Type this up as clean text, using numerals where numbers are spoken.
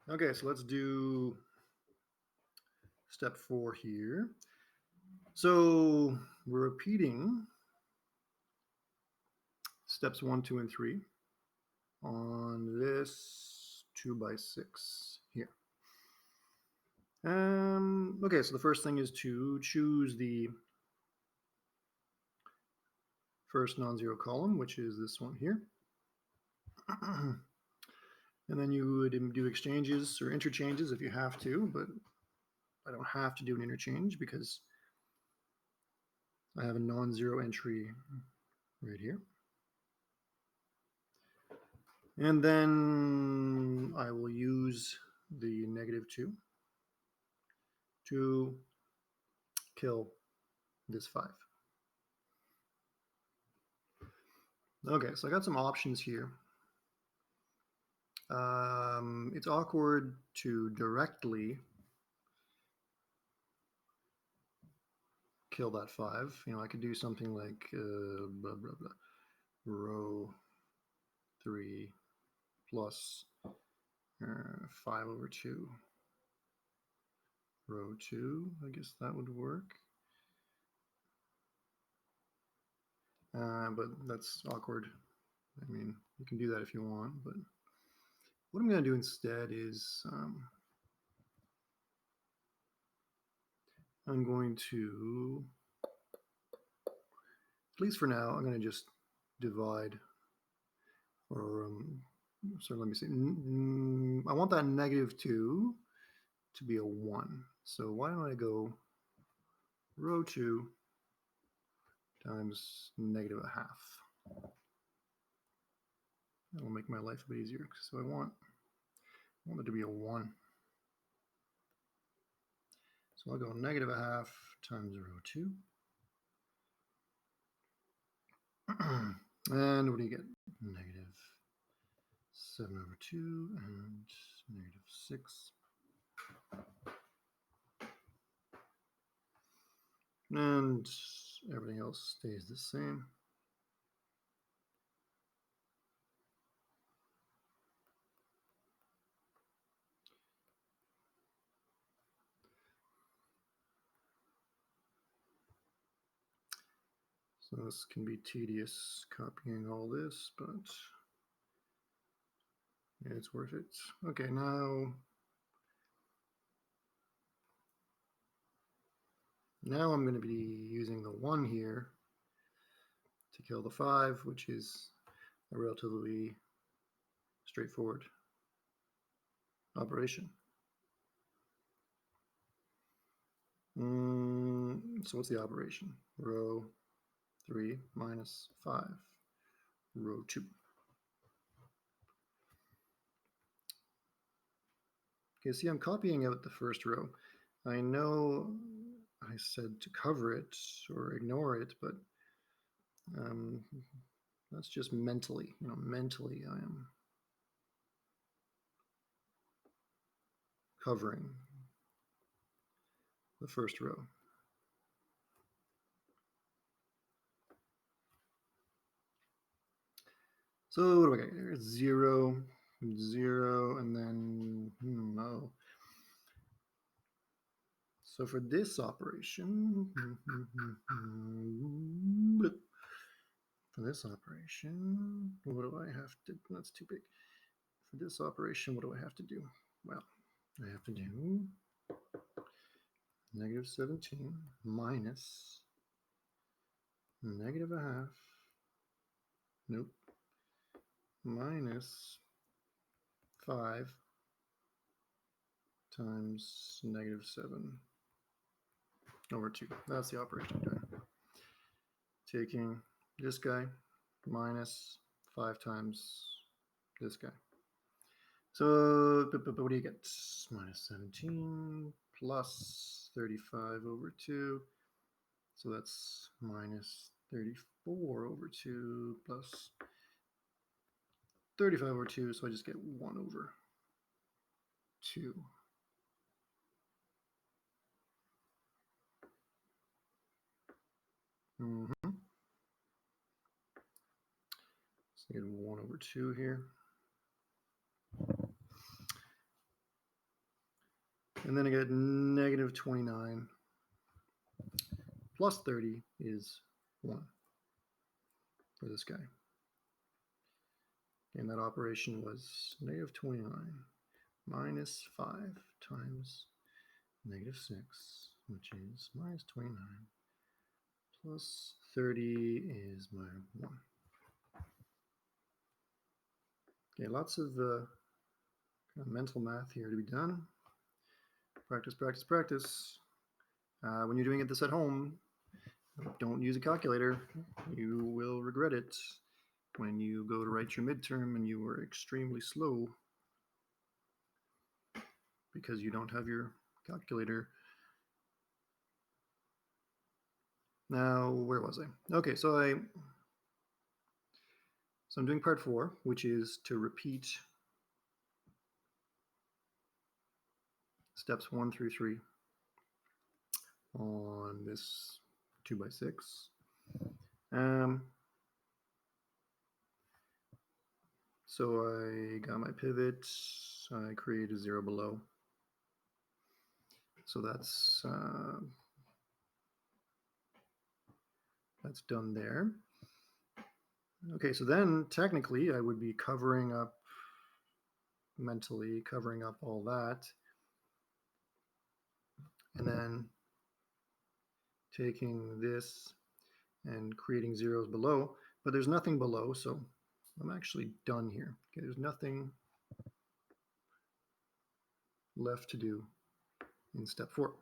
Okay, so let's do step 4 here. So we're repeating steps 1, 2, and 3 on this 2x6 here. Okay, so the first thing is to choose the first non-zero column, which is this one here. And then you would do exchanges or interchanges if you have to, but I don't have to do an interchange because I have a non-zero entry right here. And then I will use the -2 to kill this 5. Okay, so I got some options here. It's awkward to directly kill that 5. You know, I could do something like blah, blah, blah, row 3 plus 5/2, row 2. I guess that would work. But that's awkward. I mean, you can do that if you want, but what I'm going to do instead is I'm going to, at least for now, I'm going to just divide, or so let me see. I want that -2 to be a 1. So why don't I go row 2 times -1/2. That'll make my life a bit easier. So I want it to be a 1. So I'll go -1/2 times row 2. And what do you get? -7/2 and -6. And everything else stays the same. So this can be tedious copying all this, but it's worth it. Okay, now I'm going to be using the 1 here to kill the 5, which is a relatively straightforward operation. So what's the operation? Row 3 minus 5, row 2. Okay, see, I'm copying out the first row. I know I said to cover it or ignore it, but that's just mentally. You know, mentally I am covering the first row. So what do I get here? 0, 0, and then oh. So for this operation, for this operation, what do I have to? That's too big. For this operation, what do I have to do? Well, I have to do -17 minus -1/2. Nope. Minus 5 times -7/2. That's the operation I'm doing. Taking this guy minus 5 times this guy. So what do you get? -17 plus 35/2. So that's -34/2 plus 35/2. So I just get 1/2. Mm-hmm. So I get 1/2 here. And then I get negative 29 plus 30 is 1 for this guy. And that operation was negative 29 minus 5 times negative 6, which is minus 29 plus 30 is my 1. Okay, lots of mental math here to be done. Practice, practice, practice. When you're doing this at home, don't use a calculator. You will regret it when you go to write your midterm and you were extremely slow because you don't have your calculator. Now, where was I? Okay, so I'm doing part 4, which is to repeat steps 1 through 3 on this 2x6. So I got my pivot, I created a 0 below. So that's done there. Okay, so then technically I would be covering up, mentally covering up all that, and then taking this and creating zeros below, but there's nothing below, so I'm actually done here. Okay, there's nothing left to do in step 4.